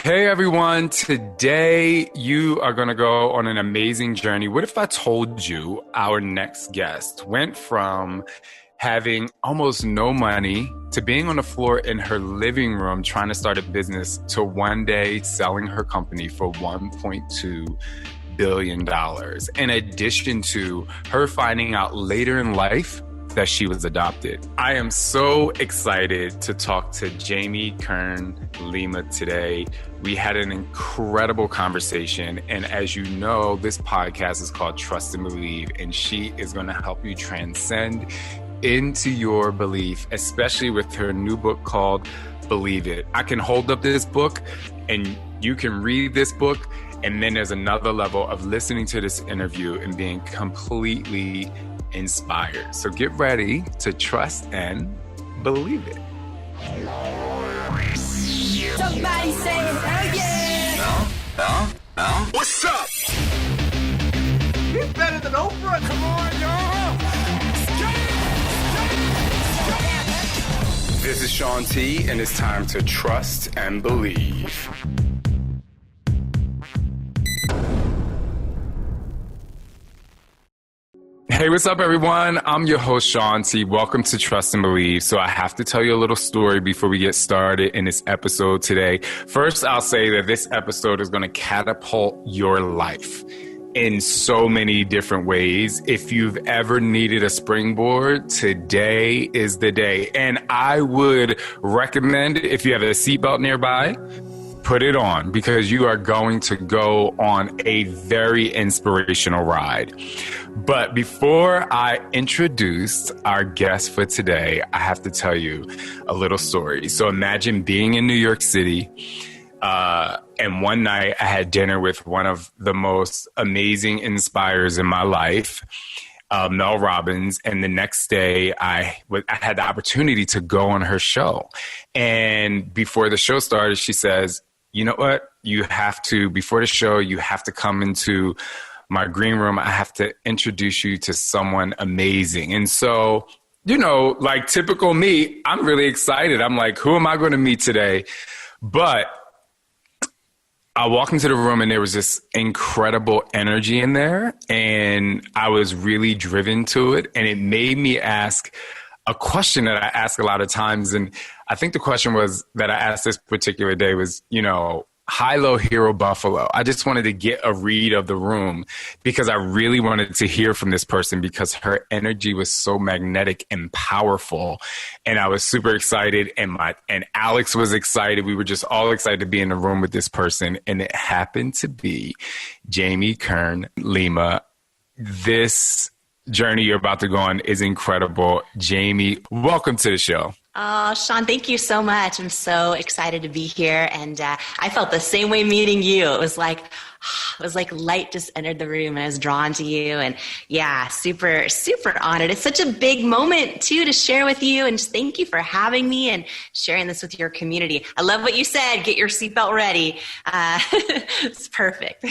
Hey everyone, today you are going to go on an amazing journey. What if I told you our next guest went from having almost no money to being on the floor in her living room trying to start a business to one day selling her company for $1.2 billion, in addition to her finding out later in life that she was adopted. I am so excited to talk to Jamie Kern Lima today. We had an incredible conversation. And as you know, this podcast is called Trust and Believe, and she is going to help you transcend into your belief, especially with her new book called Believe It. I can hold up this book and you can read this book, and then there's another level of listening to this interview and being completely inspired. So get ready to trust and believe it. Somebody say hell yeah! What's up? He's better than Oprah. Come on, y'all. This is Shaun T, and it's time to trust and believe. Hey, what's up, everyone? I'm your host, Shaun T. Welcome to Trust and Believe. So I have to tell you a little story before we get started in this episode today. First, I'll say that this episode is going to catapult your life in so many different ways. If you've ever needed a springboard, today is the day. And I would recommend, if you have a seatbelt nearby, put it on, because you are going to go on a very inspirational ride. But before I introduce our guest for today, I have to tell you a little story. So imagine being in New York City, and one night I had dinner with one of the most amazing inspirers in my life, Mel Robbins. And the next day I had the opportunity to go on her show. And before the show started, she says, you know what? You have to, before the show, you have to come into my green room. I have to introduce you to someone amazing. And so, you know, like typical me, I'm really excited. I'm like, who am I going to meet today? But I walked into the room and there was this incredible energy in there, and I was really driven to it. And it made me ask a question that I ask a lot of times. And I think the question was that I asked this particular day was, you know, high-low hero Buffalo. I just wanted to get a read of the room because I really wanted to hear from this person because her energy was so magnetic and powerful. And I was super excited, and Alex was excited. We were just all excited to be in the room with this person. And it happened to be Jamie Kern Lima. This journey you're about to go on is incredible. Jamie, welcome to the show. Oh, Shaun, thank you so much. I'm so excited to be here. And I felt the same way meeting you. It was like light just entered the room and I was drawn to you. And yeah, super, super honored. It's such a big moment too to share with you. And just thank you for having me and sharing this with your community. I love what you said. Get your seatbelt ready. It's perfect.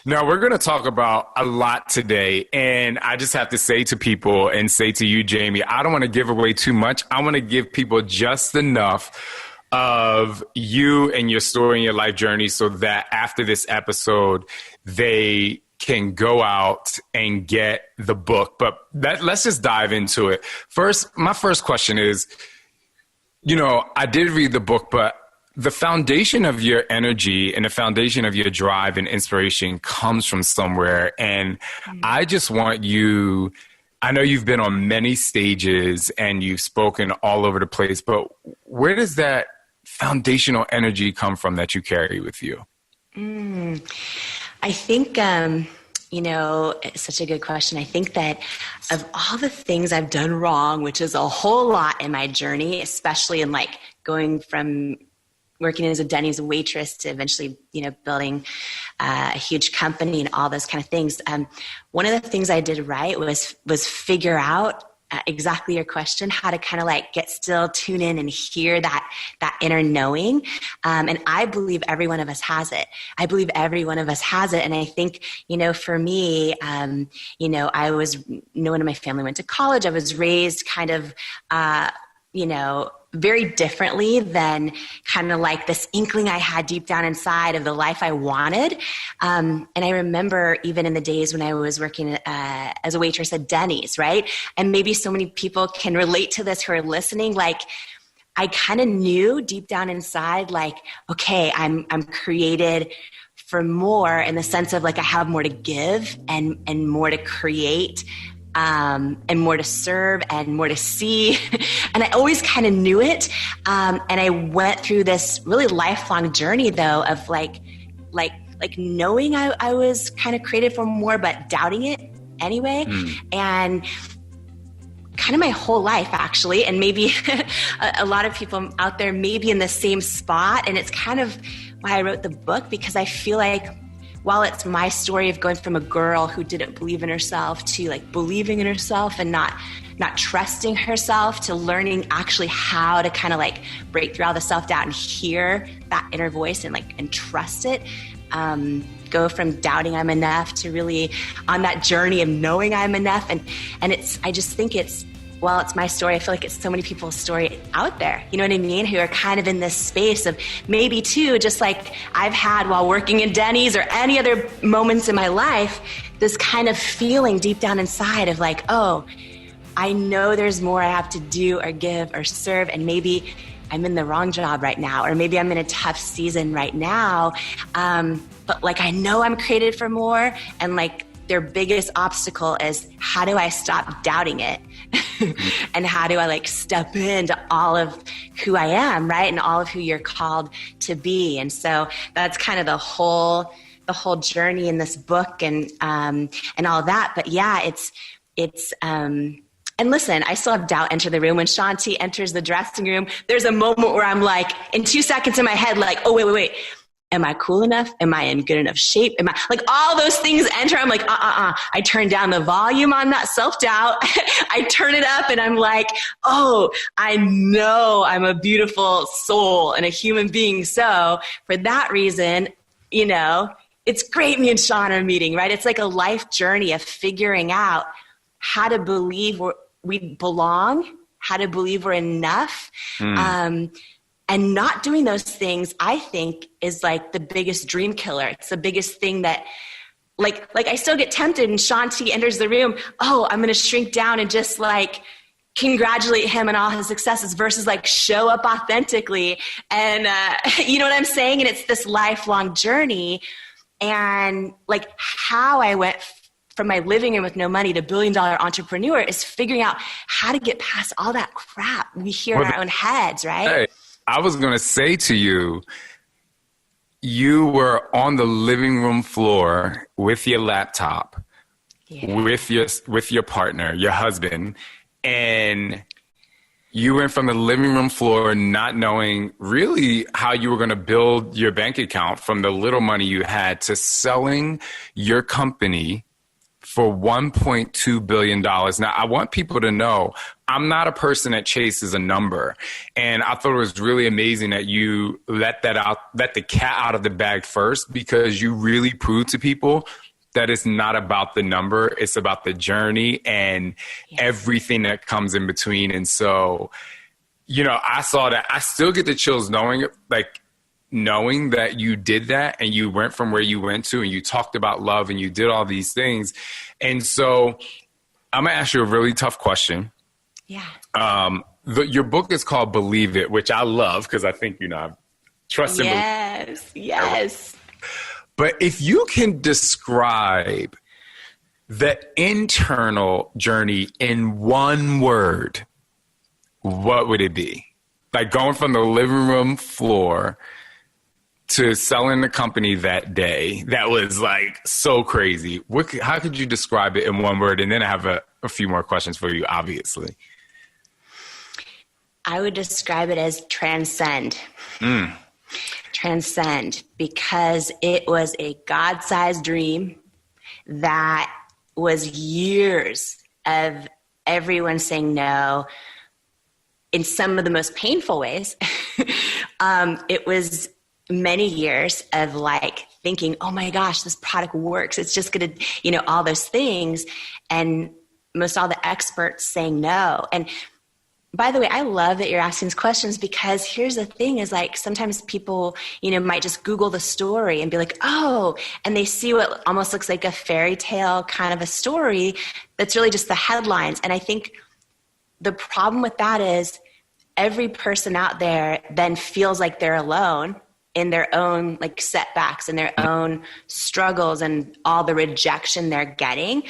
Now, we're going to talk about a lot today, and I just have to say to people and say to you, Jamie, I don't want to give away too much. I want to give people just enough of you and your story and your life journey so that after this episode, they can go out and get the book. But let's just dive into it. First, my first question is, you know, I did read the book, but the foundation of your energy and the foundation of your drive and inspiration comes from somewhere. And I just want you, I know you've been on many stages and you've spoken all over the place, but where does that foundational energy come from that you carry with you? I think, you know, it's such a good question. I think that of all the things I've done wrong, which is a whole lot in my journey, especially in like going from working as a Denny as a waitress to eventually, you know, building a huge company and all those kind of things. One of the things I did right was figure out exactly your question, how to kind of like get still, tune in and hear that inner knowing. And I believe every one of us has it. And I think, you know, for me, you know, no one in my family went to college. I was raised kind of, you know, very differently than kind of like this inkling I had deep down inside of the life I wanted. And I remember even in the days when I was working as a waitress at Denny's, right? And maybe so many people can relate to this who are listening. Like, I kind of knew deep down inside, like, okay, I'm created for more, in the sense of like I have more to give and more to create. And more to serve and more to see. And I always kind of knew it. And I went through this really lifelong journey though of like knowing I was kind of created for more, but doubting it anyway. And kind of my whole life actually. And maybe a lot of people out there may be in the same spot. And it's kind of why I wrote the book, because I feel like, while it's my story of going from a girl who didn't believe in herself to like believing in herself and not trusting herself, to learning actually how to kind of like break through all the self-doubt and hear that inner voice and trust it. Go from doubting I'm enough to really on that journey of knowing I'm enough. And I just think while it's my story, I feel like it's so many people's story out there, you know what I mean, who are kind of in this space of maybe too, just like I've had while working in Denny's or any other moments in my life, this kind of feeling deep down inside of like, oh, I know there's more I have to do or give or serve, and maybe I'm in the wrong job right now, or maybe I'm in a tough season right now, but like I know I'm created for more, and like their biggest obstacle is how do I stop doubting it? And how do I like step into all of who I am, right? And all of who you're called to be. And so that's kind of the whole journey in this book and all that. But yeah, it's and listen, I still have doubt enter the room. When Shaun T enters the dressing room, there's a moment where I'm like, in 2 seconds in my head, like, oh, wait. Am I cool enough? Am I in good enough shape? Am I like all those things enter? I'm like, I turn down the volume on that self-doubt. I turn it up and I'm like, oh, I know I'm a beautiful soul and a human being. So for that reason, you know, it's great me and Shaun are meeting, right? It's like a life journey of figuring out how to believe we belong, how to believe we're enough. And not doing those things, I think, is like the biggest dream killer. It's the biggest thing that, like I still get tempted and Shaun T enters the room. Oh, I'm going to shrink down and just like congratulate him on all his successes versus like show up authentically. And you know what I'm saying? And it's this lifelong journey. And like how I went from my living room with no money to $1 billion entrepreneur is figuring out how to get past all that crap we hear in our own heads, right? Hey. I was going to say to you, you were on the living room floor with your laptop, with your partner, your husband, and you went from the living room floor not knowing really how you were going to build your bank account from the little money you had to selling your company for $1.2 billion. Now, I want people to know I'm not a person that chases a number. And I thought it was really amazing that you let the cat out of the bag first, because you really proved to people that it's not about the number. It's about the journey and everything that comes in between. And so, you know, I saw that. I still get the chills knowing that you did that and you went from where you went to and you talked about love and you did all these things. And so I'm going to ask you a really tough question. Yeah. Your book is called Believe It, which I love because I think, you know, I trust and believe. Yes. But if you can describe the internal journey in one word, what would it be? Like going from the living room floor to selling the company that day, that was like so crazy. How could you describe it in one word? And then I have a few more questions for you, obviously. I would describe it as transcend. Transcend, because it was a God-sized dream that was years of everyone saying no in some of the most painful ways. It was many years of like thinking, oh my gosh, this product works. It's just going to, you know, all those things. And most all the experts saying no. And By the way, I love that you're asking these questions, because here's the thing is like sometimes people, might just Google the story and be like, oh, and they see what almost looks like a fairy tale kind of a story that's really just the headlines. And I think the problem with that is every person out there then feels like they're alone in their own like setbacks and their own struggles and all the rejection they're getting.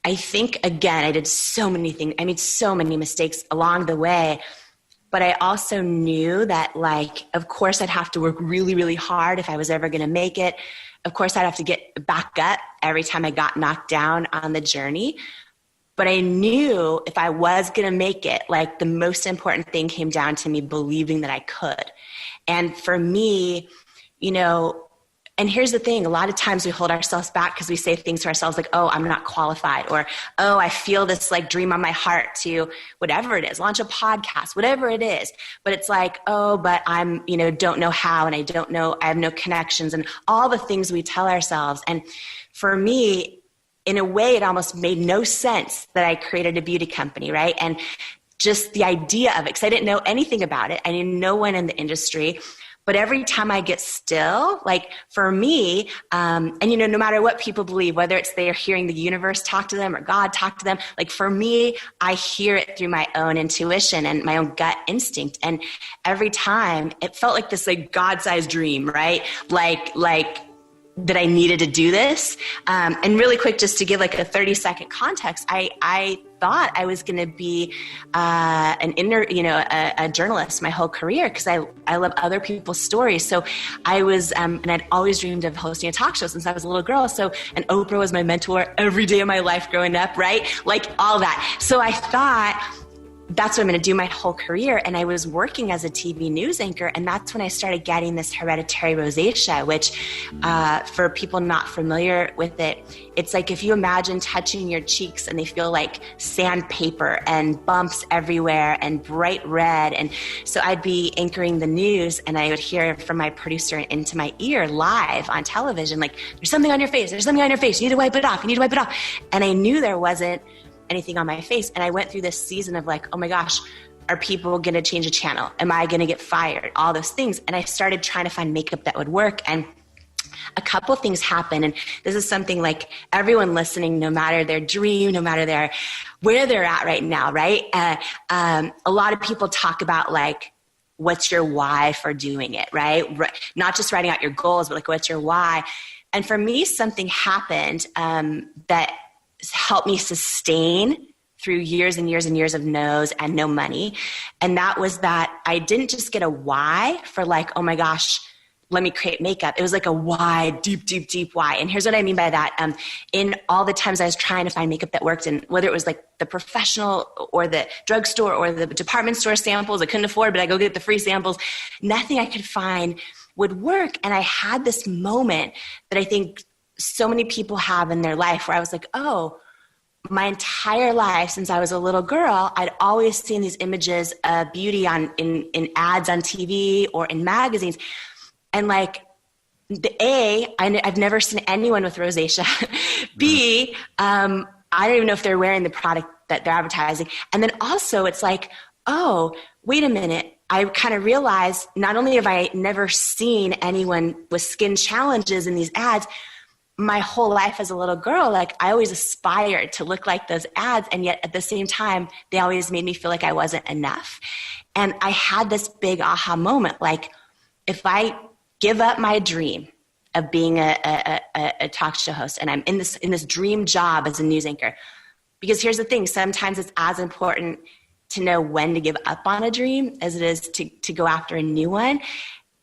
I think, again, I did so many things. I made so many mistakes along the way, but I also knew that, like, of course I'd have to work really, really hard if I was ever going to make it. Of course I'd have to get back up every time I got knocked down on the journey. But I knew if I was going to make it, like, the most important thing came down to me believing that I could. And for me, and here's the thing, a lot of times we hold ourselves back because we say things to ourselves like, oh, I'm not qualified, or, oh, I feel this like dream on my heart to whatever it is, launch a podcast, whatever it is. But it's like, oh, but I'm, don't know how, and I have no connections, and all the things we tell ourselves. And for me, in a way, it almost made no sense that I created a beauty company, right? And just the idea of it, because I didn't know anything about it. I knew no one in the industry. But every time I get still, like for me, and no matter what people believe, whether it's they're hearing the universe talk to them or God talk to them, like for me, I hear it through my own intuition and my own gut instinct. And every time it felt like this like God-sized dream, right? Like that I needed to do this. And really quick, just to give like a 30-second context, I thought I was going to be a journalist my whole career, because I love other people's stories. So I was, and I'd always dreamed of hosting a talk show since I was a little girl. So, and Oprah was my mentor every day of my life growing up, right? Like all that. So I thought, that's what I'm going to do my whole career. And I was working as a TV news anchor, and that's when I started getting this hereditary rosacea, which for people not familiar with it, it's like if you imagine touching your cheeks and they feel like sandpaper and bumps everywhere and bright red. And so I'd be anchoring the news, and I would hear from my producer into my ear live on television, like, there's something on your face. There's something on your face. You need to wipe it off. You need to wipe it off. And I knew there wasn't anything on my face. And I went through this season of like, oh my gosh, are people going to change a channel? Am I going to get fired? All those things. And I started trying to find makeup that would work. And a couple things happened. And this is something like everyone listening, no matter their dream, no matter where they're at right now, right? A lot of people talk about like, what's your why for doing it, right? Not just writing out your goals, but like, what's your why? And for me, something happened that helped me sustain through years and years and years of no's and no money. And that was that I didn't just get a why for like, oh my gosh, let me create makeup. It was like a why, deep, deep, deep why. And here's what I mean by that. In all the times I was trying to find makeup that worked, and whether it was like the professional or the drugstore or the department store samples I couldn't afford, but I go get the free samples, nothing I could find would work. And I had this moment that I think so many people have in their life where I was like, oh, my entire life since I was a little girl, I'd always seen these images of beauty in ads on TV or in magazines. And like I've never seen anyone with rosacea. B, I don't even know if they're wearing the product that they're advertising. And then also it's like, oh, wait a minute. I kind of realized not only have I never seen anyone with skin challenges in these ads, my whole life as a little girl, like I always aspired to look like those ads. And yet at the same time, they always made me feel like I wasn't enough. And I had this big aha moment. Like if I give up my dream of being a talk show host, and I'm in this dream job as a news anchor, because here's the thing, sometimes it's as important to know when to give up on a dream as it is to go after a new one.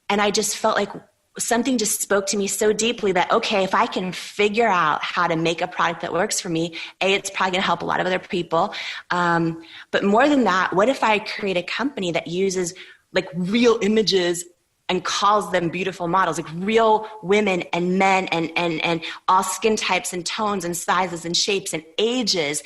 And I just felt like something just spoke to me so deeply that, okay, if I can figure out how to make a product that works for me, it's probably going to help a lot of other people. But more than that, what if I create a company that uses like real images and calls them beautiful models, like real women and men and all skin types and tones and sizes and shapes and ages?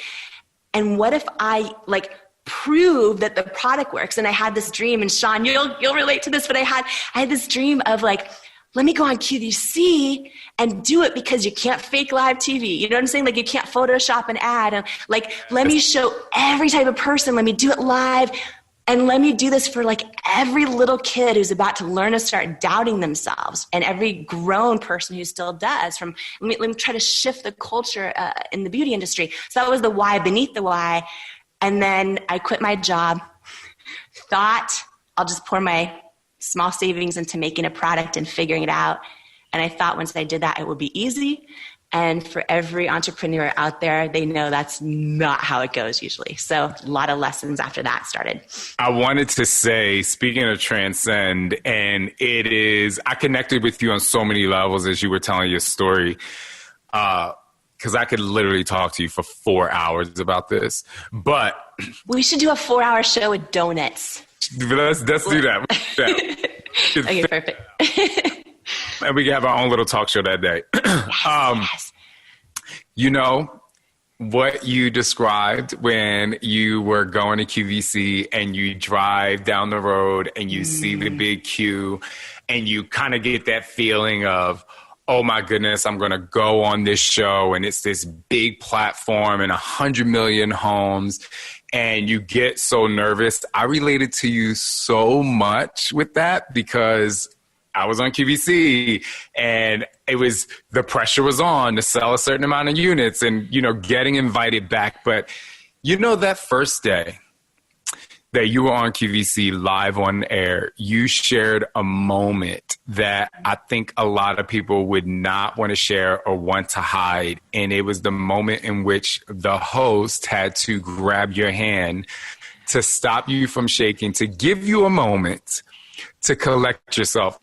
And what if I like prove that the product works? And I had this dream, and Shaun, you'll relate to this, but I had this dream of like let me go on QVC and do it because you can't fake live TV. You know what I'm saying? Like you can't Photoshop an ad. And like, let me show every type of person. Let me do it live. And let me do this for like every little kid who's about to learn to start doubting themselves, and every grown person who still does. Let me try to shift the culture in the beauty industry. So that was the why beneath the why. And then I quit my job, thought I'll just pour my small savings into making a product and figuring it out. And I thought once I did that, it would be easy. And for every entrepreneur out there, they know that's not how it goes usually. So a lot of lessons after that started. I wanted to say, speaking of transcend, and I connected with you on so many levels as you were telling your story, because I could literally talk to you for 4 hours about this. But we should do a 4-hour show with donuts. Let's do that. Okay, perfect. And we can have our own little talk show that day. Yes. You know, what you described when you were going to QVC and you drive down the road and you see the big queue and you kind of get that feeling of, oh my goodness, I'm going to go on this show and it's this big platform and 100 million homes. And you get so nervous. I related to you so much with that because I was on QVC and the pressure was on to sell a certain amount of units and, you know, getting invited back. But, you know, that first day that you were on QVC live on air, you shared a moment that I think a lot of people would not want to share or want to hide. And it was the moment in which the host had to grab your hand to stop you from shaking, to give you a moment to collect yourself.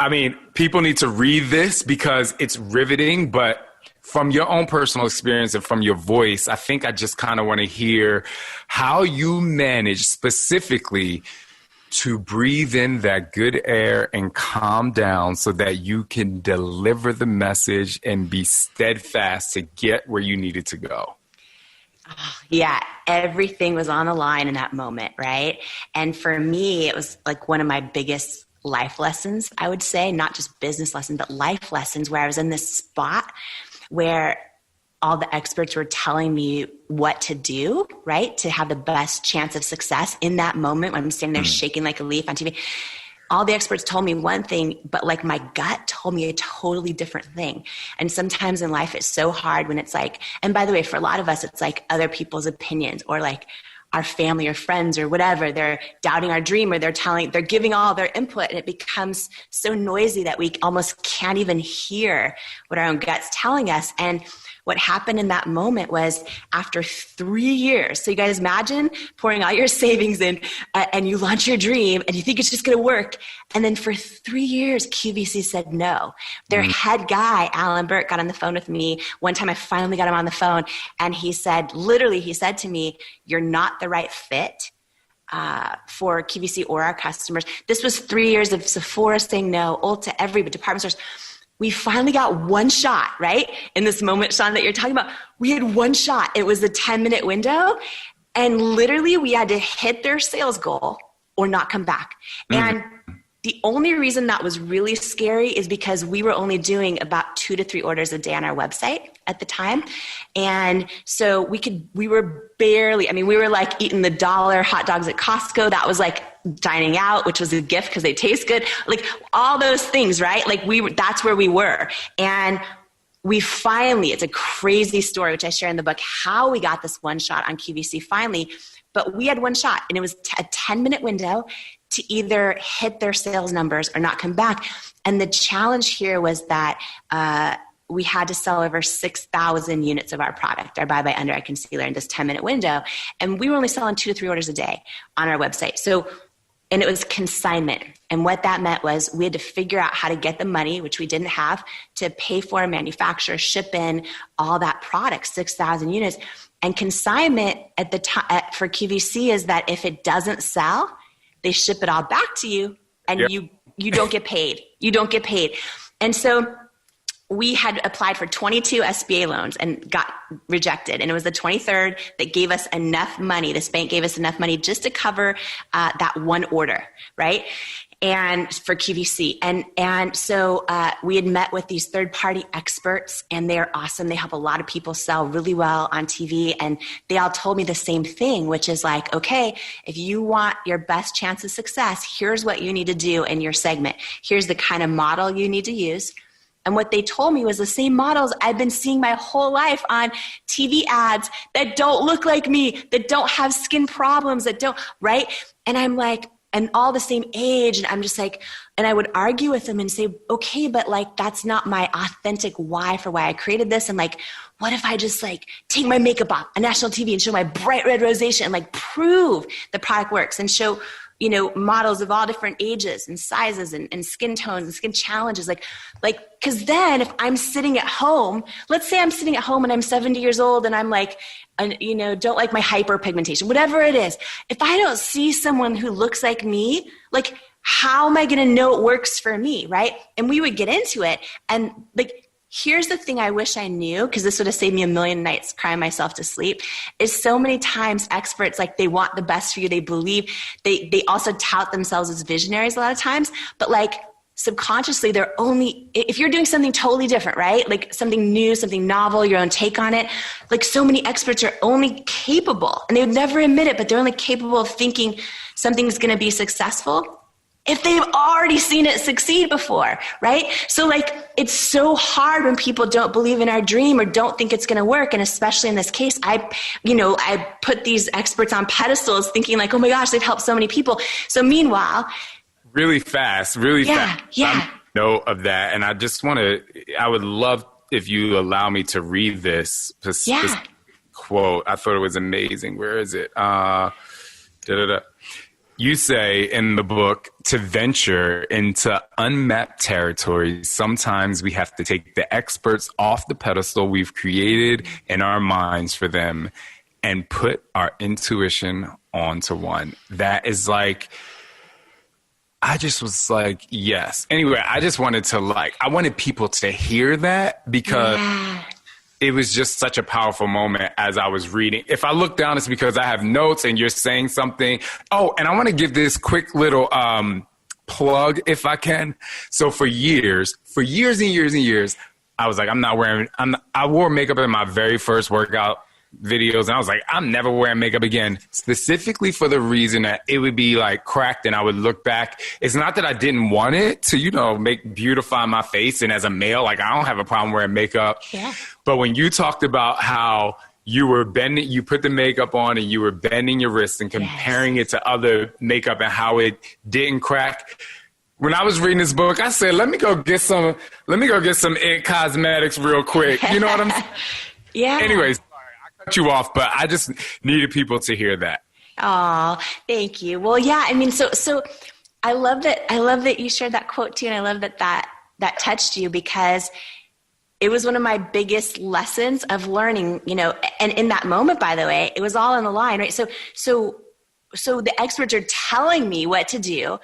I mean, people need to read this because it's riveting, but from your own personal experience and from your voice, I think I just kind of want to hear how you manage specifically to breathe in that good air and calm down so that you can deliver the message and be steadfast to get where you needed to go. Yeah, everything was on the line in that moment, right? And for me, it was like one of my biggest life lessons, I would say, not just business lessons, but life lessons, where I was in this spot where all the experts were telling me what to do, right? To have the best chance of success in that moment when I'm standing there shaking like a leaf on TV. All the experts told me one thing, but like my gut told me a totally different thing. And sometimes in life, it's so hard when it's like, and by the way, for a lot of us, it's like other people's opinions or like our family or friends or whatever, they're doubting our dream or they're giving all their input, and it becomes so noisy that we almost can't even hear what our own gut's telling us. And what happened in that moment was after 3 years, so you guys imagine pouring all your savings in and you launch your dream and you think it's just going to work. And then for 3 years, QVC said no. Their head guy, Alan Burke, got on the phone with me. One time I finally got him on the phone and he said to me, "You're not the right fit for QVC or our customers." This was 3 years of Sephora saying no, Ulta, every department stores. We finally got one shot, right? In this moment, Shaun, that you're talking about, we had one shot. It was a 10-minute window. And literally we had to hit their sales goal or not come back. And the only reason that was really scary is because we were only doing about 2 to 3 orders a day on our website at the time. And so we were barely, we were like eating the $1 hot dogs at Costco. That was like dining out, which was a gift because they taste good. Like all those things, right? Like that's where we were. And we finally, it's a crazy story, which I share in the book, how we got this one shot on QVC finally. But we had one shot and it was a 10-minute window to either hit their sales numbers or not come back. And the challenge here was that we had to sell over 6,000 units of our product, our Bye Bye Under Eye Concealer, in this 10-minute window. And we were only selling 2 to 3 orders a day on our website. And it was consignment. And what that meant was we had to figure out how to get the money, which we didn't have, to pay for, manufacture, ship in all that product, 6,000 units. And consignment at the time for QVC is that if it doesn't sell, they ship it all back to you and you don't get paid. You don't get paid. And so we had applied for 22 SBA loans and got rejected. And it was the 23rd that gave us enough money. This bank gave us enough money just to cover that one order, right? And for QVC. And so we had met with these third-party experts, and they're awesome. They help a lot of people sell really well on TV. And they all told me the same thing, which is like, okay, if you want your best chance of success, here's what you need to do in your segment. Here's the kind of model you need to use. And what they told me was the same models I've been seeing my whole life on TV ads that don't look like me, that don't have skin problems, that don't, right? And I'm like, and all the same age. And I'm just like, and I would argue with them and say, okay, but like, that's not my authentic why for why I created this. And like, what if I just like take my makeup off on national TV and show my bright red rosacea and like prove the product works and show, you know, models of all different ages and sizes and skin tones and skin challenges. Like, cause then if I'm sitting at home, let's say I'm sitting at home and I'm 70 years old and I'm like, you know, don't like my hyperpigmentation, whatever it is. If I don't see someone who looks like me, like, how am I going to know it works for me? Right. And we would get into it. And like, here's the thing I wish I knew, because this would have saved me a million nights crying myself to sleep, is so many times experts, like they want the best for you. They believe, they also tout themselves as visionaries a lot of times, but like subconsciously they're only, if you're doing something totally different, right? Like something new, something novel, your own take on it. Like so many experts are only capable, and they would never admit it, but they're only capable of thinking something's going to be successful if they've already seen it succeed before, right? So like, it's so hard when people don't believe in our dream or don't think it's going to work. And especially in this case, I put these experts on pedestals thinking like, oh my gosh, they've helped so many people. So meanwhile, really fast. Yeah. Note of that. And I just I would love if you allow me to read this quote. I thought it was amazing. Where is it? You say in the book, to venture into unmapped territories, sometimes we have to take the experts off the pedestal we've created in our minds for them and put our intuition onto one. That is like, I just was like, yes. Anyway, I just wanted to I wanted people to hear that, because it was just such a powerful moment as I was reading. If I look down, it's because I have notes and you're saying something. Oh, and I want to give this quick little plug if I can. So for years and years, I was like, I wore makeup in my very first workout videos, and I was like, I'm never wearing makeup again, specifically for the reason that it would be like cracked and I would look back. It's not that I didn't want it to, beautify my face. And as a male, like, I don't have a problem wearing makeup. Yeah. But when you talked about how you were bending, you put the makeup on and you were bending your wrist and comparing it to other makeup and how it didn't crack. When I was reading this book, I said, let me go get some It Cosmetics real quick. You know what I'm saying? Yeah. Anyways, you off, but I just needed people to hear that. Oh, thank you. Well, yeah, I mean, so I love that you shared that quote too. And I love that touched you, because it was one of my biggest lessons of learning, and in that moment, by the way, it was all on the line, right? So the experts are telling me what to do.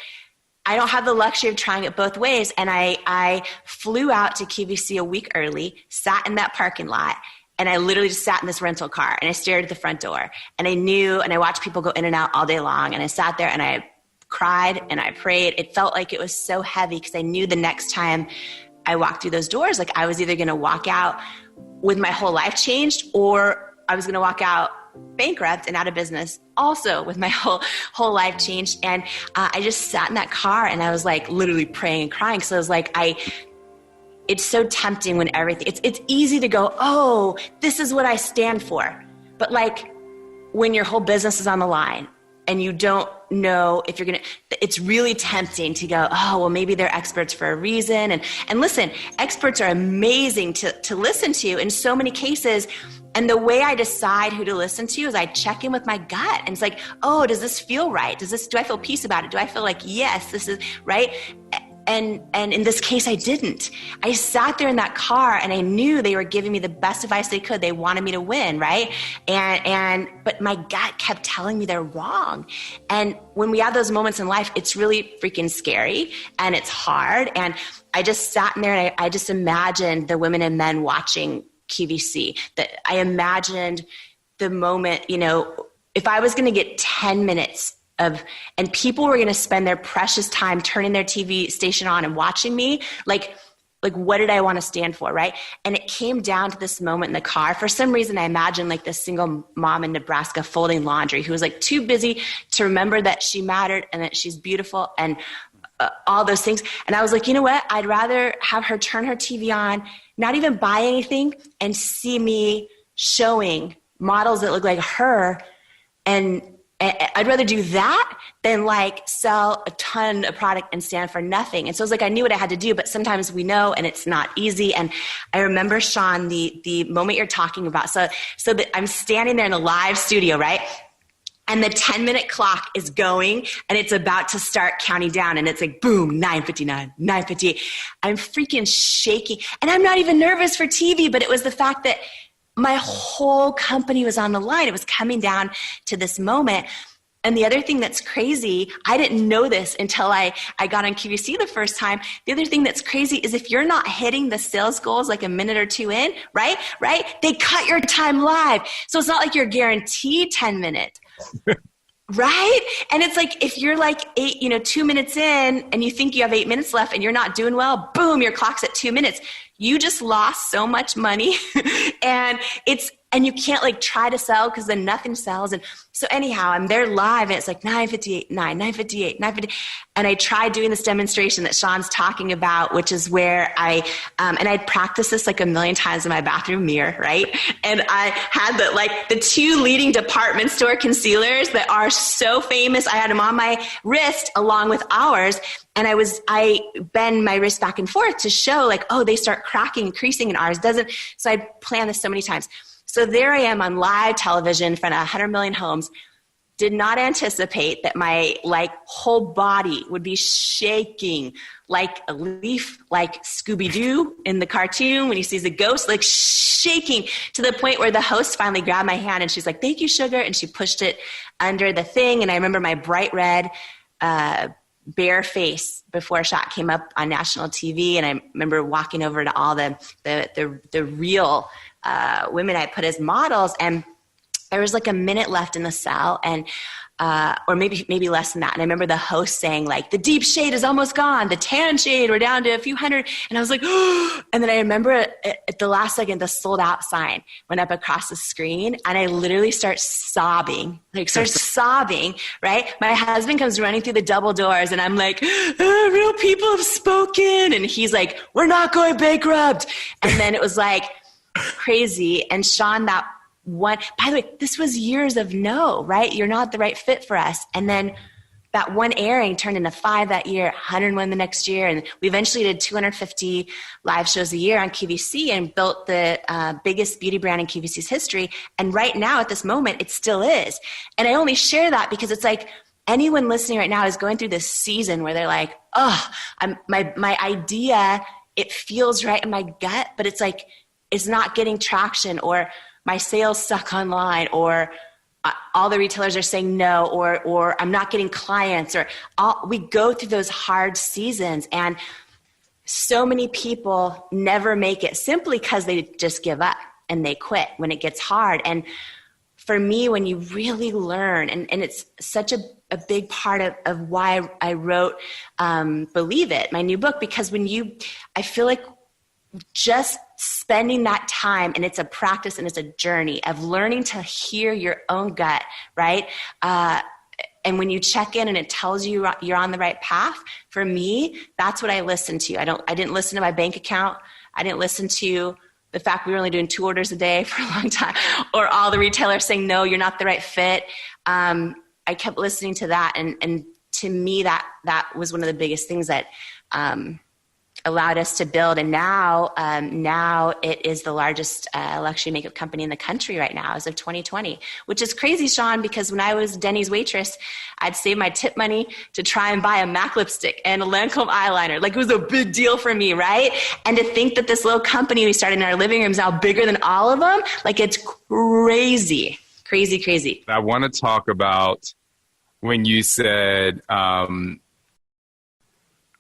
I don't have the luxury of trying it both ways. And I flew out to QVC a week early, sat in that parking lot, and I literally just sat in this rental car and I stared at the front door, and I watched people go in and out all day long. And I sat there and I cried and I prayed. It felt like it was so heavy, because I knew the next time I walked through those doors, like I was either going to walk out with my whole life changed, or I was going to walk out bankrupt and out of business, also with my whole life changed. And I just sat in that car and I was like literally praying and crying. So I was like, it's so tempting when it's easy to go, oh, this is what I stand for. But like when your whole business is on the line and you don't know if you're going to, it's really tempting to go, oh, well, maybe they're experts for a reason. And listen, experts are amazing to listen to in so many cases. And the way I decide who to listen to is I check in with my gut. And it's like, oh, does this feel right? Do I feel peace about it? Do I feel like, yes, this is right? And in this case, I didn't. I sat there in that car and I knew they were giving me the best advice they could. They wanted me to win, right? But my gut kept telling me they're wrong. And when we have those moments in life, it's really freaking scary and it's hard. And I just sat in there and I just imagined the women and men watching QVC. That I imagined the moment, if I was going to get 10 minutes and people were going to spend their precious time turning their TV station on and watching me, like what did I want to stand for, right? And it came down to this moment in the car. For some reason, I imagined like this single mom in Nebraska folding laundry who was like too busy to remember that she mattered and that she's beautiful and all those things. And I was like, you know what? I'd rather have her turn her TV on, not even buy anything, and see me showing models that look like her. And I'd rather do that than like sell a ton of product and stand for nothing. And so it was like I knew what I had to do, but sometimes we know and it's not easy. And I remember, Shaun, the moment you're talking about. So that I'm standing there in a live studio, right? And the 10-minute clock is going and it's about to start counting down. And it's like, boom, 9:59, 9:58. I'm freaking shaking. And I'm not even nervous for TV, but it was the fact that my whole company was on the line. It was coming down to this moment. And the other thing that's crazy, I didn't know this until I got on QVC the first time. The other thing that's crazy is if you're not hitting the sales goals like a minute or two in, right? They cut your time live. So it's not like you're guaranteed 10 minutes. Right? And it's like, if you're like 2 minutes in and you think you have 8 minutes left and you're not doing well, boom, your clock's at 2 minutes. You just lost so much money and you can't like try to sell because then nothing sells. And so anyhow, I'm there live and it's like 9:58, 9:58, 9:50. And I tried doing this demonstration that Shaun's talking about, which is where and I'd practiced this like a million times in my bathroom mirror, right? And I had the two leading department store concealers that are so famous. I had them on my wrist along with ours. And I bend my wrist back and forth to show like, oh, they start cracking and creasing and ours doesn't. So I planned this so many times. So there I am on live television in front of 100 million homes. Did not anticipate that my whole body would be shaking like a leaf, like Scooby-Doo in the cartoon when he sees a ghost, like shaking to the point where the host finally grabbed my hand and she's like, "Thank you, sugar." And she pushed it under the thing. And I remember my bright red, bare face before a shot came up on national TV. And I remember walking over to all the real women I put as models, and there was like a minute left in the cell, and or maybe less than that. And I remember the host saying like, "The deep shade is almost gone. The tan shade, we're down to a few hundred." And I was like, oh. And then I remember at the last second, the sold out sign went up across the screen, and I literally start sobbing, right? My husband comes running through the double doors, and I'm like, real people have spoken. And he's like, "We're not going bankrupt." And then it was like crazy. And Shaun, that one, by the way, this was years of no, right? You're not the right fit for us. And then that one airing turned into 5 that year, 101 the next year. And we eventually did 250 live shows a year on QVC and built the biggest beauty brand in QVC's history. And right now at this moment, it still is. And I only share that because it's like anyone listening right now is going through this season where they're like, oh, my idea, it feels right in my gut, but it's like, it's not getting traction, or my sales suck online, or all the retailers are saying no, or I'm not getting clients, or we go through those hard seasons. And so many people never make it simply because they just give up and they quit when it gets hard. And for me, when you really learn, and it's such a big part of why I wrote Believe It, my new book, because I feel like just spending that time, and it's a practice and it's a journey of learning to hear your own gut, right? And when you check in and it tells you you're on the right path, for me, that's what I listen to. I didn't listen to my bank account. I didn't listen to the fact we were only doing 2 orders a day for a long time, or all the retailers saying, no, you're not the right fit. I kept listening to that. And to me, that was one of the biggest things that allowed us to build. And now it is the largest luxury makeup company in the country right now as of 2020, which is crazy, Shaun, because when I was Denny's waitress, I'd save my tip money to try and buy a MAC lipstick and a Lancome eyeliner. Like, it was a big deal for me, right? And to think that this little company we started in our living room is now bigger than all of them, like, it's crazy, crazy, crazy. I want to talk about when you said,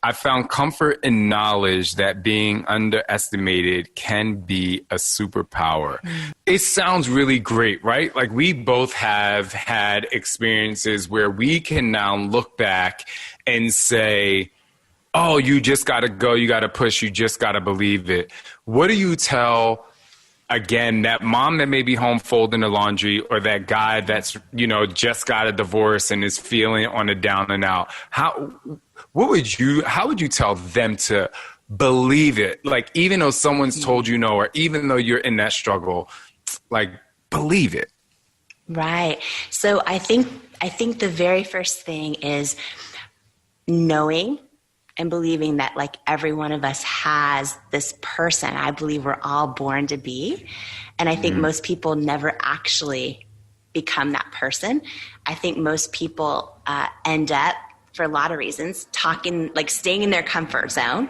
I found comfort in knowledge that being underestimated can be a superpower. It sounds really great, right? Like, we both have had experiences where we can now look back and say, oh, you just got to go, you got to push, you just got to believe it. What do you tell, again, that mom that may be home folding the laundry, or that guy that's, just got a divorce and is feeling on the down and out? How would you tell them to believe it? Like, even though someone's told you no, or even though you're in that struggle, like, believe it. Right. So I think the very first thing is knowing and believing that, like, every one of us has this person I believe we're all born to be. And I think most people never actually become that person. I think most people end up, for a lot of reasons, staying in their comfort zone,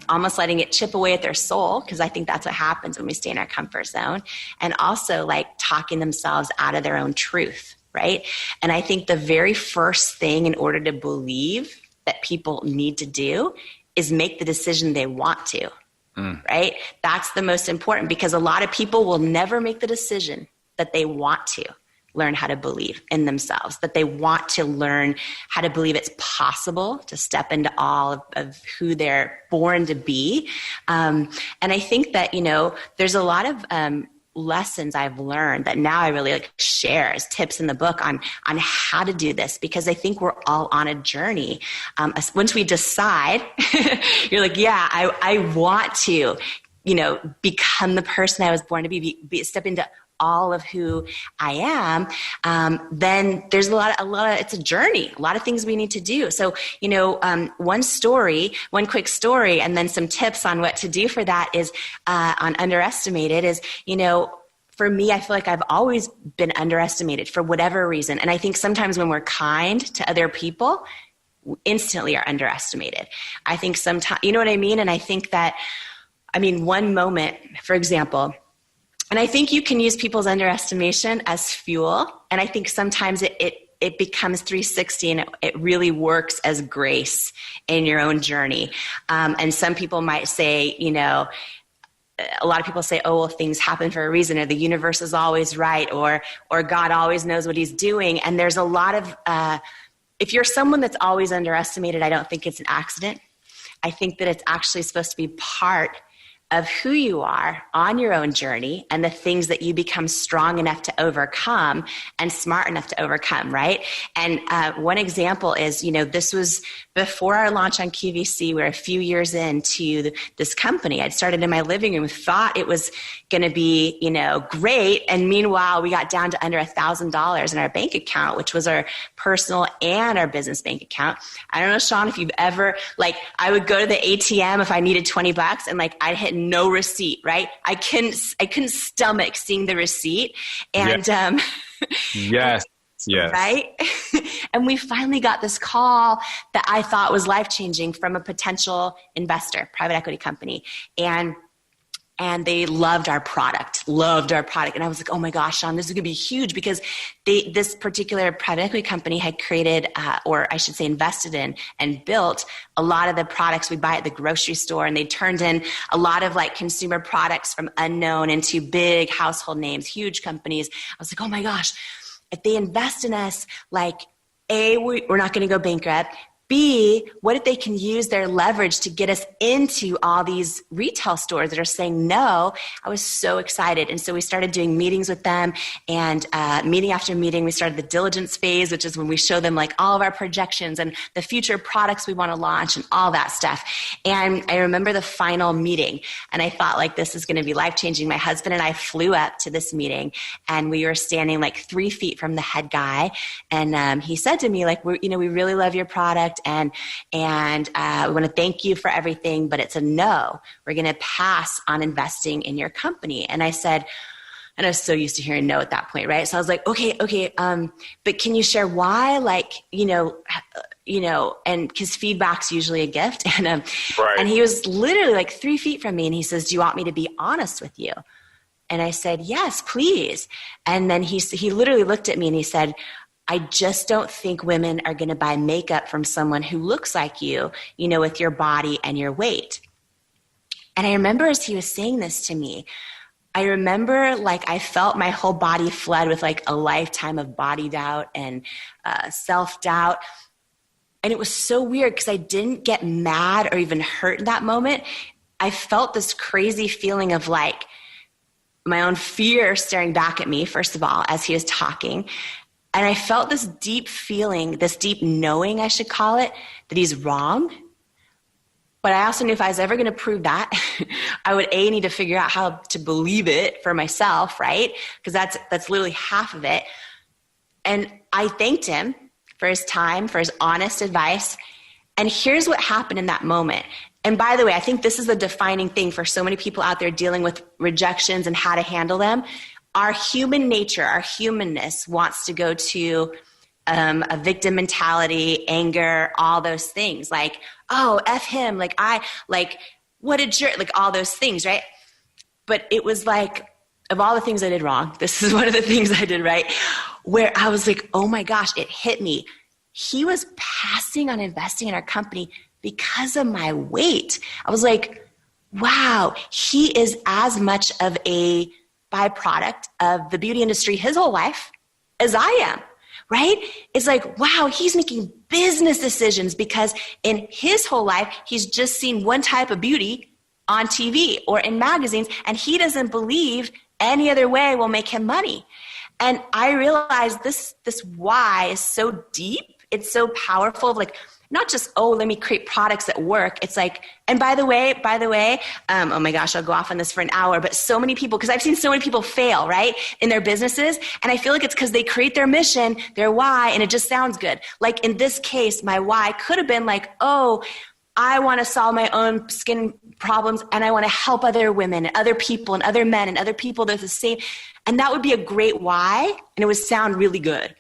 almost letting it chip away at their soul, because I think that's what happens when we stay in our comfort zone, and also, like, talking themselves out of their own truth, right? And I think the very first thing in order to believe that people need to do is make the decision they want to, right? That's the most important, because a lot of people will never make the decision that they want to learn how to believe in themselves, that they want to learn how to believe it's possible to step into all of who they're born to be. And I think that, there's a lot of lessons I've learned that now I really share as tips in the book on how to do this, because I think we're all on a journey. Once we decide, you're like, yeah, I want to, become the person I was born to be step into all of who I am, then there's a lot of, it's a journey, a lot of things we need to do. So, one quick story, and then some tips on what to do for that is, on underestimated is, for me, I feel like I've always been underestimated for whatever reason. And I think sometimes when we're kind to other people, we instantly are underestimated. I think sometimes, you know what I mean? And I think that, one moment, for example, and I think you can use people's underestimation as fuel. And I think sometimes it becomes 360, and it really works as grace in your own journey. And some people might say, a lot of people say, oh, well, things happen for a reason, or the universe is always right, or God always knows what he's doing. And there's a lot of, if you're someone that's always underestimated, I don't think it's an accident. I think that it's actually supposed to be part of who you are on your own journey, and the things that you become strong enough to overcome and smart enough to overcome, right? And one example is, this was before our launch on QVC. We're a few years into this company. I'd started in my living room, thought it was going to be, great. And meanwhile, we got down to under $1,000 in our bank account, which was our personal and our business bank account. I don't know, Shaun, if you've ever, I would go to the ATM if I needed $20, and I'd hit no receipt, right? I couldn't stomach seeing the receipt. And, yes. Yes. Right? And we finally got this call that I thought was life-changing from a potential investor, private equity company. And they loved our product. And I was like, oh my gosh, Shaun, this is going to be huge, because this particular private equity company had created, or I should say invested in and built a lot of the products we buy at the grocery store. And they turned in a lot of consumer products from unknown into big household names, huge companies. I was like, oh my gosh, if they invest in us, A, we're not going to go bankrupt. B, what if they can use their leverage to get us into all these retail stores that are saying no? I was so excited. And so we started doing meetings with them, and meeting after meeting, we started the diligence phase, which is when we show them all of our projections and the future products we want to launch and all that stuff. And I remember the final meeting, and I thought this is going to be life-changing. My husband and I flew up to this meeting, and we were standing 3 feet from the head guy. And he said to me, we really love your product. product, and we want to thank you for everything, but it's a no. We're going to pass on investing in your company. And I said, and I was so used to hearing no at that point, right? So I was like, okay, but can you share why? Like, and because feedback's usually a gift. And he was literally like 3 feet from me, and he says, do you want me to be honest with you? And I said, yes, please. And then he literally looked at me and he said, I just don't think women are going to buy makeup from someone who looks like you, with your body and your weight. And I remember as he was saying this to me, I remember like I felt my whole body flood with like a lifetime of body doubt and self-doubt. And it was so weird because I didn't get mad or even hurt in that moment. I felt this crazy feeling of like my own fear staring back at me, first of all, as he was talking. And I felt this deep feeling, this deep knowing, I should call it, that he's wrong. But I also knew if I was ever going to prove that, I would need to figure out how to believe it for myself, right? Because that's literally half of it. And I thanked him for his time, for his honest advice. And here's what happened in that moment. And by the way, I think this is the defining thing for so many people out there dealing with rejections and how to handle them. Our human nature, our humanness wants to go to a victim mentality, anger, all those things. Like, oh, F him, what a jerk, like all those things, right? But it was like, of all the things I did wrong, this is one of the things I did right, where I was like, oh my gosh, it hit me. He was passing on investing in our company because of my weight. I was like, wow, he is as much of a byproduct of the beauty industry his whole life as I am, right? It's like, wow, he's making business decisions because in his whole life, he's just seen one type of beauty on TV or in magazines, and he doesn't believe any other way will make him money. And I realized this why is so deep. It's so powerful. Like, not just, oh, let me create products that work. It's like, and by the way, oh my gosh, I'll go off on this for an hour, but so many people, because I've seen so many people fail, right, in their businesses. And I feel like it's because they create their mission, their why, and it just sounds good. Like in this case, my why could have been like, oh, I want to solve my own skin problems and I want to help other women and other people and other men and other people that are the same. And that would be a great why, and it would sound really good.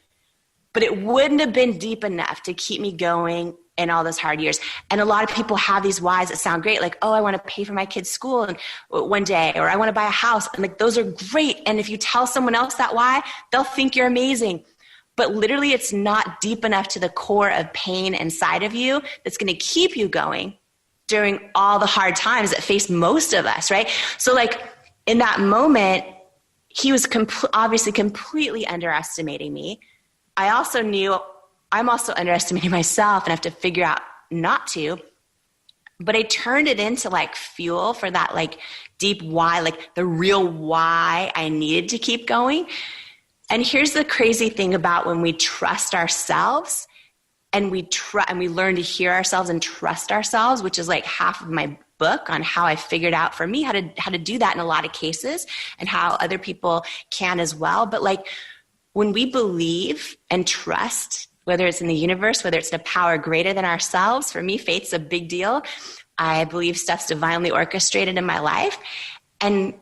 But it wouldn't have been deep enough to keep me going in all those hard years. And a lot of people have these whys that sound great, like, oh, I want to pay for my kid's school one day, or I want to buy a house. And like, those are great. And if you tell someone else that why, they'll think you're amazing. But literally, it's not deep enough to the core of pain inside of you that's going to keep you going during all the hard times that face most of us, right? So like in that moment, he was obviously completely underestimating me. I also knew I'm also underestimating myself and have to figure out not to. But I turned it into like fuel for that like deep why, like the real why I needed to keep going. And here's the crazy thing about when we trust ourselves and we learn to hear ourselves and trust ourselves, which is like half of my book on how I figured out for me how to do that in a lot of cases and how other people can as well. But like when we believe and trust, whether it's in the universe, whether it's in a power greater than ourselves, for me, faith's a big deal. I believe stuff's divinely orchestrated in my life. And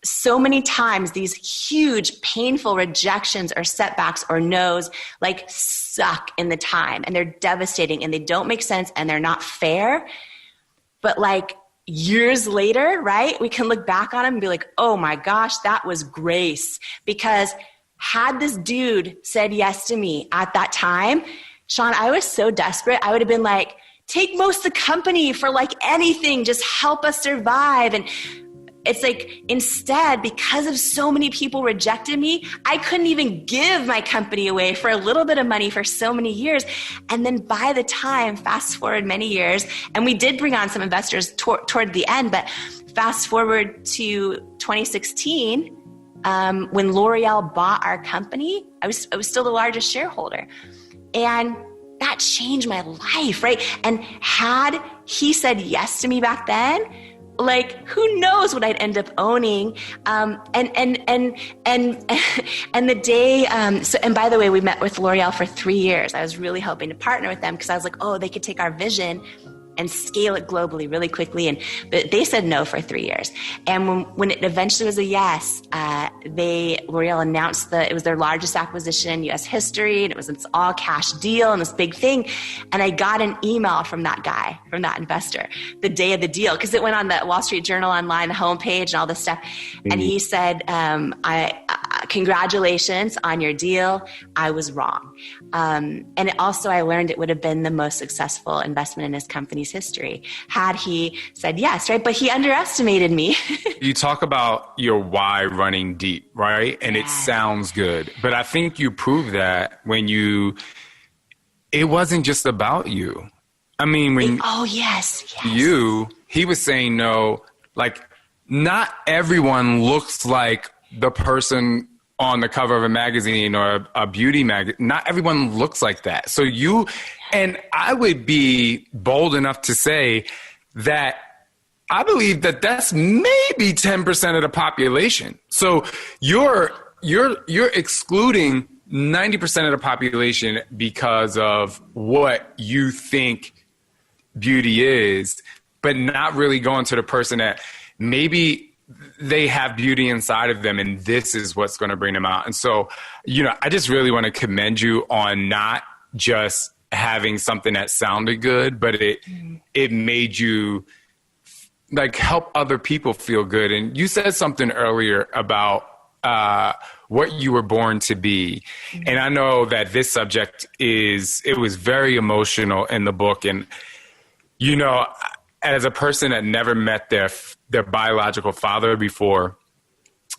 so many times these huge, painful rejections or setbacks or no's like suck in the time, and they're devastating and they don't make sense and they're not fair. But like years later, right, we can look back on them and be like, oh my gosh, that was grace. Because had this dude said yes to me at that time, Shaun, I was so desperate. I would have been like, take most of the company for like anything, just help us survive. And it's like, instead, because of so many people rejected me, I couldn't even give my company away for a little bit of money for so many years. And then by the time, fast forward many years, and we did bring on some investors toward the end, but fast forward to 2016, when L'Oreal bought our company, I was still the largest shareholder. And that changed my life, right? And had he said yes to me back then, like, who knows what I'd end up owning. And the day, and by the way, we met with L'Oreal for 3 years. I was really hoping to partner with them because I was like, oh, they could take our vision and scale it globally really quickly. But they said no for 3 years. And when it eventually was a yes, L'Oreal announced that it was their largest acquisition in U.S. history, and it was this all cash deal and this big thing. And I got an email from that guy, from that investor, the day of the deal, because it went on the Wall Street Journal online, the homepage and all this stuff. Mm-hmm. And he said, congratulations on your deal. I was wrong. And also I learned it would have been the most successful investment in his company's history had he said yes, right? But he underestimated me. You talk about your why running deep, right? And it sounds good. But I think you proved that when it wasn't just about you. I mean, when he was saying no, like not everyone looks like the person on the cover of a magazine or a beauty magazine. Not everyone looks like that. So and I would be bold enough to say that I believe that that's maybe 10% of the population. So you're excluding 90% of the population because of what you think beauty is, but not really going to the person that maybe they have beauty inside of them and this is what's going to bring them out. And so, I just really want to commend you on not just having something that sounded good, but it made you like help other people feel good. And you said something earlier about what you were born to be. Mm-hmm. And I know that this subject it was very emotional in the book. And, as a person that never met their biological father before,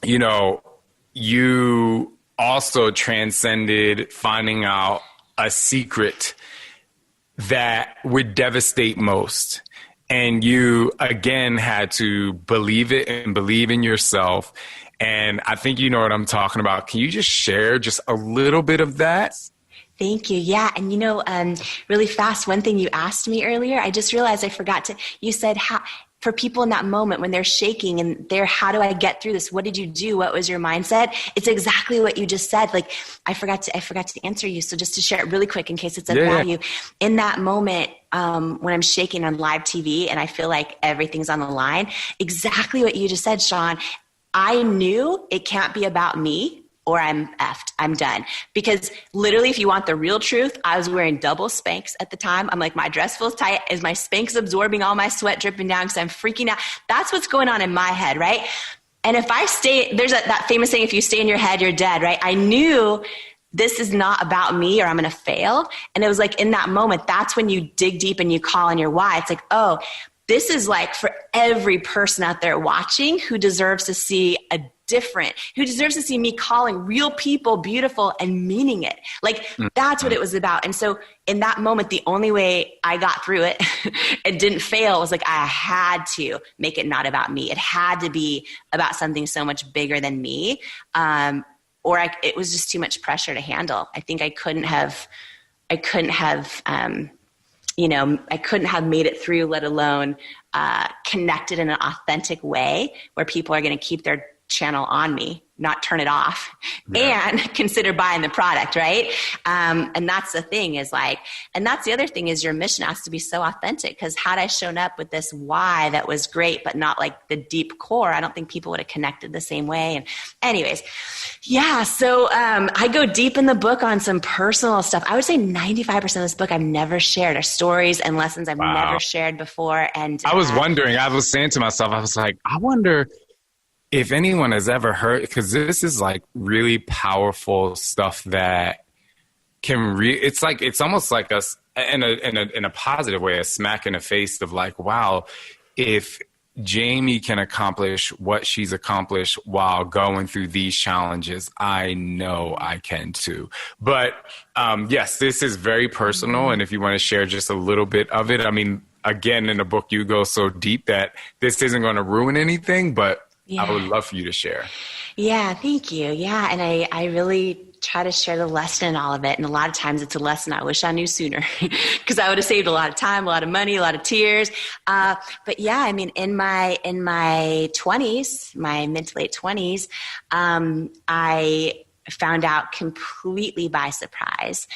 you also transcended finding out a secret that would devastate most. And you, again, had to believe it and believe in yourself. And I think you know what I'm talking about. Can you just share just a little bit of that? Thank you. Yeah. And really fast, one thing you asked me earlier, I just realized I forgot you said for people in that moment when they're shaking and how do I get through this? What did you do? What was your mindset? It's exactly what you just said. Like I forgot to answer you. So just to share it really quick in case it's of value. In that moment, when I'm shaking on live TV and I feel like everything's on the line, exactly what you just said, Shaun, I knew it can't be about me or I'm effed. I'm done. Because literally, if you want the real truth, I was wearing double Spanx at the time. I'm like, my dress feels tight. Is my Spanx absorbing all my sweat dripping down because I'm freaking out? That's what's going on in my head, right? And if I stay, there's that famous saying, if you stay in your head, you're dead, right? I knew this is not about me or I'm going to fail. And it was like in that moment, that's when you dig deep and you call on your why. It's like, oh, this is like for every person out there watching who deserves to see who deserves to see me calling real people beautiful and meaning it. Like that's what it was about. And so in that moment, the only way I got through it and didn't fail was like, I had to make it not about me. It had to be about something so much bigger than me. It was just too much pressure to handle. I think I couldn't have made it through, let alone connected in an authentic way where people are going to keep their channel on me, not turn it off, and consider buying the product, right? And that's the thing and that's the other thing is your mission has to be so authentic, because had I shown up with this why that was great, but not like the deep core, I don't think people would have connected the same way. And anyways, so I go deep in the book on some personal stuff. I would say 95% of this book I've never shared are stories and lessons I've never shared before. And I was wondering, I was saying to myself, I was like, I wonder if anyone has ever heard, because this is like really powerful stuff that can it's almost like us in a positive way, a smack in the face of like, wow, if Jamie can accomplish what she's accomplished while going through these challenges, I know I can too. But yes, this is very personal. And if you want to share just a little bit of it, I mean, again, in the book, you go so deep that this isn't going to ruin anything, but I would love for you to share. Yeah, thank you. Yeah, and I really try to share the lesson in all of it. And a lot of times it's a lesson I wish I knew sooner because I would have saved a lot of time, a lot of money, a lot of tears. But yeah, I mean, in my 20s, my mid to late 20s, I found out completely by surprise,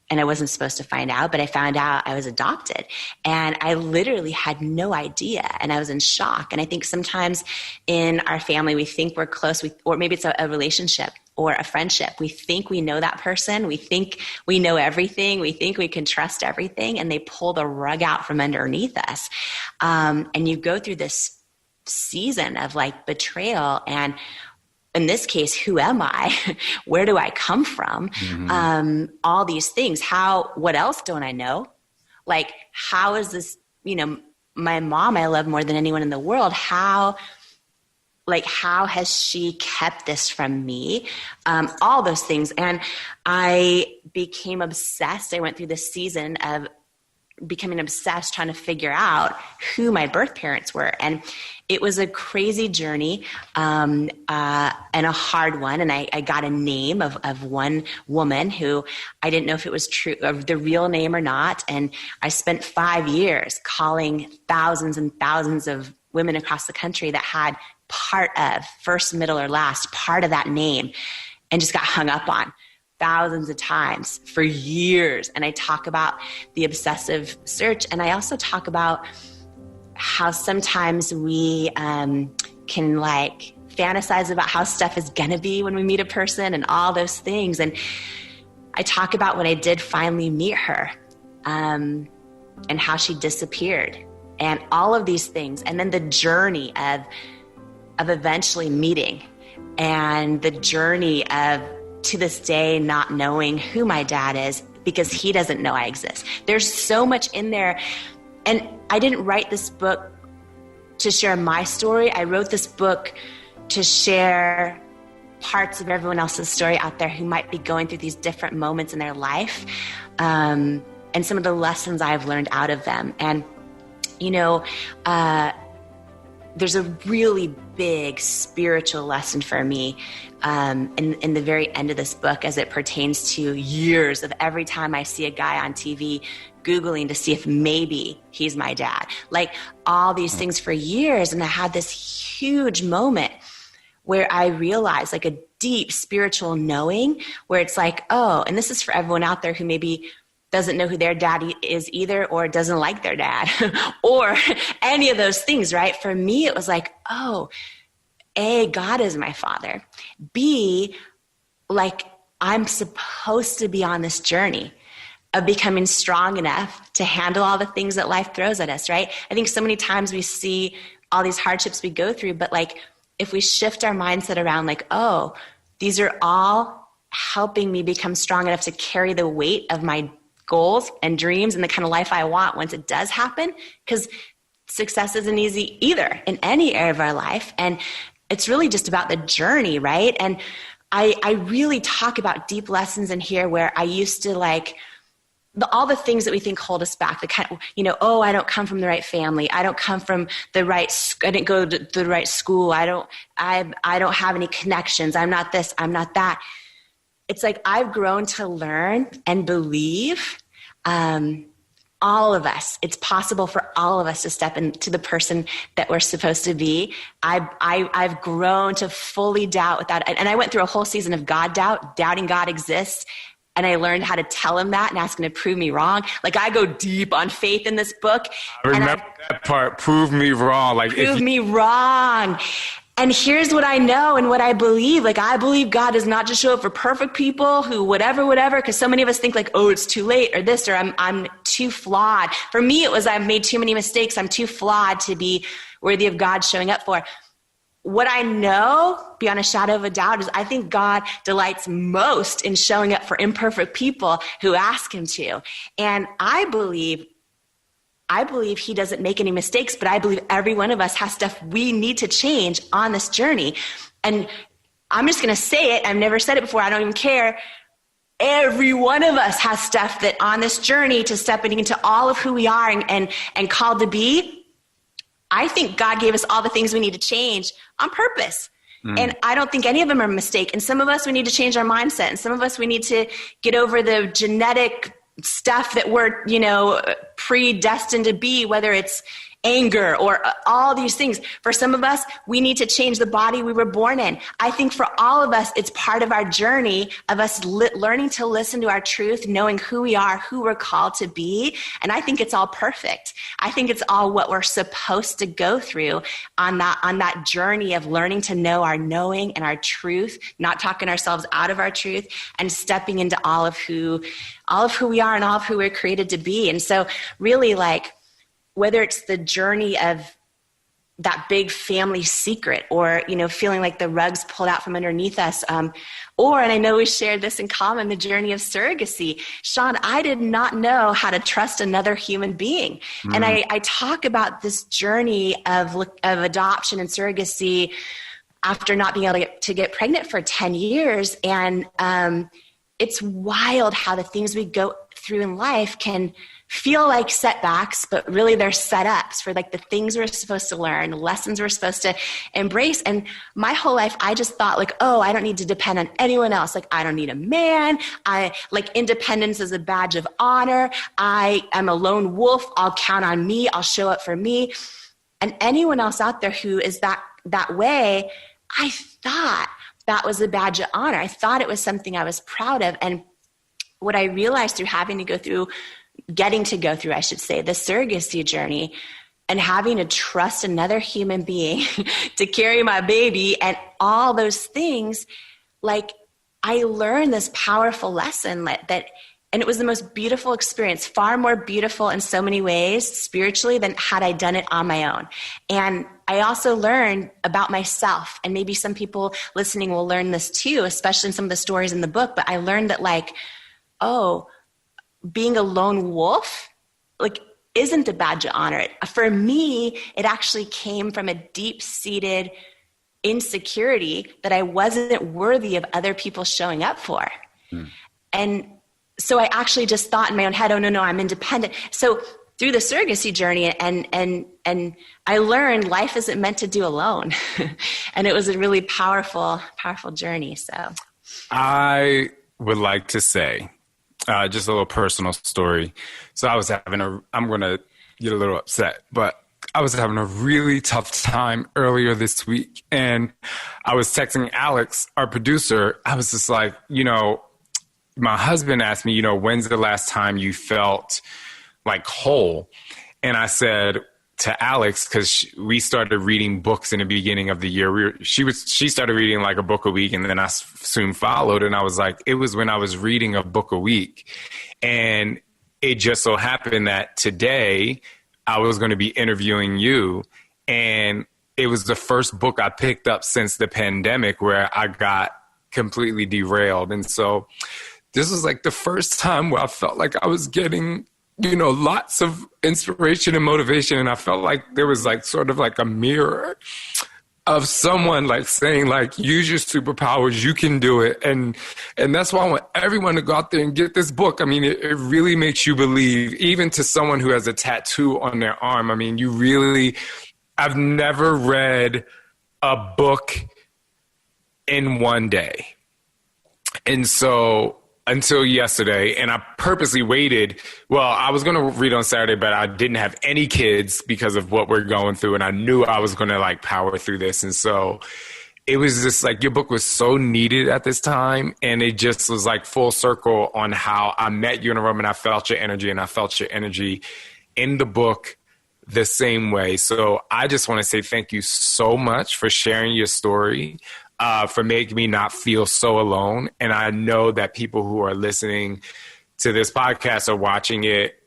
and I wasn't supposed to find out, but I found out I was adopted. And I literally had no idea. And I was in shock. And I think sometimes in our family, we think we're close, or maybe it's a relationship or a friendship. We think we know that person. We think we know everything. We think we can trust everything. And they pull the rug out from underneath us. And you go through this season of like betrayal and, in this case, who am I? Where do I come from? Mm-hmm. All these things. What else don't I know? Like, how is this, my mom I love more than anyone in the world. How has she kept this from me? All those things. And I became obsessed. I went through this season of becoming obsessed trying to figure out who my birth parents were. And it was a crazy journey and a hard one. And I got a name of one woman who I didn't know if it was true, of the real name or not. And I spent 5 years calling thousands and thousands of women across the country that had part of, first, middle, or last, part of that name, and just got hung up on thousands of times for years. And I talk about the obsessive search. And I also talk about how sometimes we can like fantasize about how stuff is going to be when we meet a person and all those things. And I talk about when I did finally meet her and how she disappeared and all of these things. And then the journey of eventually meeting and the journey of, to this day, not knowing who my dad is because he doesn't know I exist. There's so much in there. And I didn't write this book to share my story. I wrote this book to share parts of everyone else's story out there who might be going through these different moments in their life, and some of the lessons I've learned out of them. And, there's a really big spiritual lesson for me in the very end of this book as it pertains to years of every time I see a guy on TV Googling to see if maybe he's my dad. Like all these things for years. And I had this huge moment where I realized like a deep spiritual knowing where it's like, oh, and this is for everyone out there who maybe doesn't know who their dad is either, or doesn't like their dad or any of those things, right? For me, it was like, oh, A, God is my father. B, like I'm supposed to be on this journey of becoming strong enough to handle all the things that life throws at us, right? I think so many times we see all these hardships we go through, but like if we shift our mindset around like, oh, these are all helping me become strong enough to carry the weight of my goals and dreams and the kind of life I want once it does happen, because success isn't easy either in any area of our life. And it's really just about the journey, right? And I really talk about deep lessons in here where I used to like all the things that we think hold us back, the kind of, oh, I don't come from the right family. I don't come from I didn't go to the right school. I don't have any connections. I'm not this, I'm not that. It's like I've grown to learn and believe all of us. It's possible for all of us to step into the person that we're supposed to be. I've grown to fully doubt without, and I went through a whole season of God doubt, doubting God exists. And I learned how to tell him that and ask him to prove me wrong. Like I go deep on faith in this book. I remember that part. Prove me wrong. Like prove me wrong. And here's what I know and what I believe. Like, I believe God does not just show up for perfect people who whatever, because so many of us think like, oh, it's too late or this, or I'm too flawed. For me, it was I've made too many mistakes. I'm too flawed to be worthy of God showing up for. What I know beyond a shadow of a doubt is I think God delights most in showing up for imperfect people who ask him to. And I believe he doesn't make any mistakes, but I believe every one of us has stuff we need to change on this journey. And I'm just going to say it. I've never said it before. I don't even care. Every one of us has stuff that on this journey to stepping into all of who we are and called to be. I think God gave us all the things we need to change on purpose. And I don't think any of them are a mistake. And some of us, we need to change our mindset. And some of us, we need to get over the genetic stuff that we're, predestined to be, whether it's anger or all these things. For some of us, we need to change the body we were born in. I think for all of us, it's part of our journey of us learning to listen to our truth, knowing who we are, who we're called to be. And I think it's all perfect. I think it's all what we're supposed to go through on that journey of learning to know our knowing and our truth, not talking ourselves out of our truth, and stepping into all of who we are and all of who we're created to be. And so really, like, whether it's the journey of that big family secret or, feeling like the rug's pulled out from underneath us, or, and I know we shared this in common, the journey of surrogacy. Shaun, I did not know how to trust another human being. And I talk about this journey of adoption and surrogacy after not being able to get pregnant for 10 years. And it's wild how the things we go through in life can feel like setbacks, but really they're setups for like the things we're supposed to learn, the lessons we're supposed to embrace. And my whole life, I just thought like, oh, I don't need to depend on anyone else. Like, I don't need a man. Independence is a badge of honor. I am a lone wolf. I'll count on me. I'll show up for me. And anyone else out there who is that way, I thought that was a badge of honor. I thought it was something I was proud of. And what I realized through getting to go through, I should say, the surrogacy journey and having to trust another human being to carry my baby and all those things, like, I learned this powerful lesson that and it was the most beautiful experience, far more beautiful in so many ways spiritually than had I done it on my own. And I also learned about myself, and maybe some people listening will learn this too, especially in some of the stories in the book, but I learned that, like, being a lone wolf, like, isn't a badge of honor. For me, it actually came from a deep-seated insecurity that I wasn't worthy of other people showing up for. And so I actually just thought in my own head, oh, no, I'm independent. So through the surrogacy journey and I learned life isn't meant to do alone. And it was a really powerful journey. So I would like to say, just a little personal story. So I'm going to get a little upset, but I was having a really tough time earlier this week. And I was texting Alex, our producer. I was just like, my husband asked me, when's the last time you felt like whole? And I said to Alex, because we started reading books in the beginning of the year. She started reading like a book a week, and then I soon followed. And I was like, it was when I was reading a book a week. And it just so happened that today I was going to be interviewing you. And it was the first book I picked up since the pandemic where I got completely derailed. And so this was like the first time where I felt like I was getting lots of inspiration and motivation. And I felt like there was like sort of like a mirror of someone like saying, like, use your superpowers, you can do it. And that's why I want everyone to go out there and get this book. I mean, it really makes you believe, even to someone who has a tattoo on their arm. I mean, I've never read a book in one day. And so until yesterday, and I purposely waited. Well, I was going to read on Saturday, but I didn't have any kids because of what we're going through, and I knew I was going to like power through this. And so it was just like, your book was so needed at this time, and it just was like full circle on how I met you in a room, and I felt your energy, and I felt your energy in the book the same way. So I just want to say thank you so much for sharing your story. For making me not feel so alone. And I know that people who are listening to this podcast or watching it,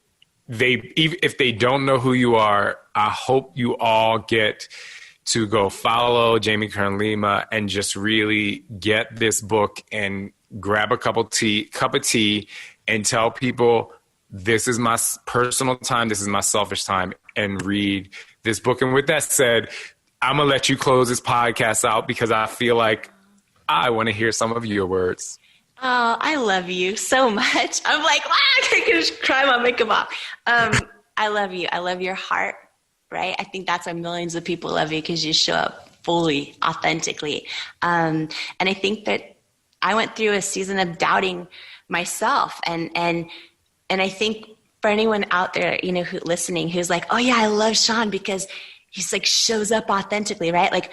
if they don't know who you are, I hope you all get to go follow Jamie Kern Lima and just really get this book and grab a cup of tea and tell people, this is my personal time, this is my selfish time, and read this book. And with that said, I'm going to let you close this podcast out because I feel like I want to hear some of your words. Oh, I love you so much. I'm like, I can just cry my makeup off. I love you. I love your heart, right? I think that's why millions of people love you, because you show up fully, authentically. And I think that I went through a season of doubting myself. And I think for anyone out there, you know, listening, who's like, oh yeah, I love Shaun because he's like shows up authentically, right? Like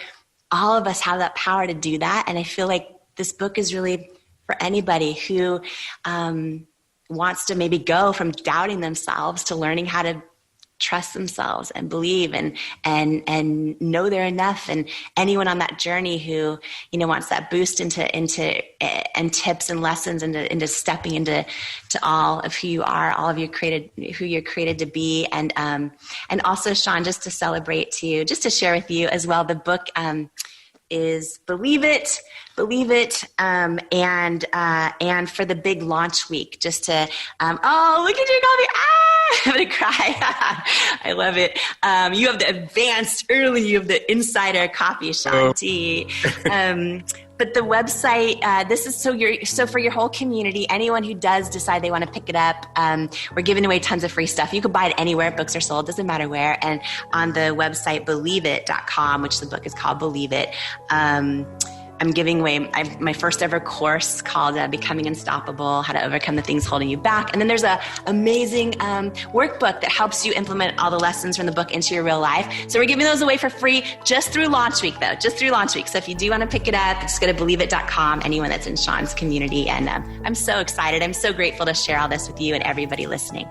all of us have that power to do that. And I feel like this book is really for anybody who wants to maybe go from doubting themselves to learning how to trust themselves and believe and know they're enough. And anyone on that journey who, you know, wants that boost into and tips and lessons into stepping into all of who you are, all of who you're created to be. And also, Shaun, just to celebrate too, just to share with you as well, the book is Believe It, and for the big launch week, just to, oh, look at your coffee. I'm going to cry. I love it. You have the advanced early, you have the insider coffee, Shaun tea. But the website, this is so for your whole community, anyone who does decide they want to pick it up, we're giving away tons of free stuff. You can buy it anywhere books are sold, doesn't matter where. And on the website, believeit.com, which the book is called Believe It, I'm giving away my first ever course called Becoming Unstoppable, How to Overcome the Things Holding You Back. And then there's a amazing workbook that helps you implement all the lessons from the book into your real life. So we're giving those away for free just through launch week, though, just through launch week. So if you do want to pick it up, just go to believeit.com, anyone that's in Shaun's community. And I'm so excited. I'm so grateful to share all this with you and everybody listening.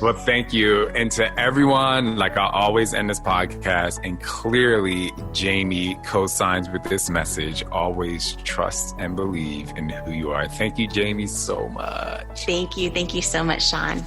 Well, thank you. And to everyone, like I always end this podcast, and clearly Jamie co-signs with this message, always trust and believe in who you are. Thank you, Jamie, so much. Thank you. Thank you so much, Shaun.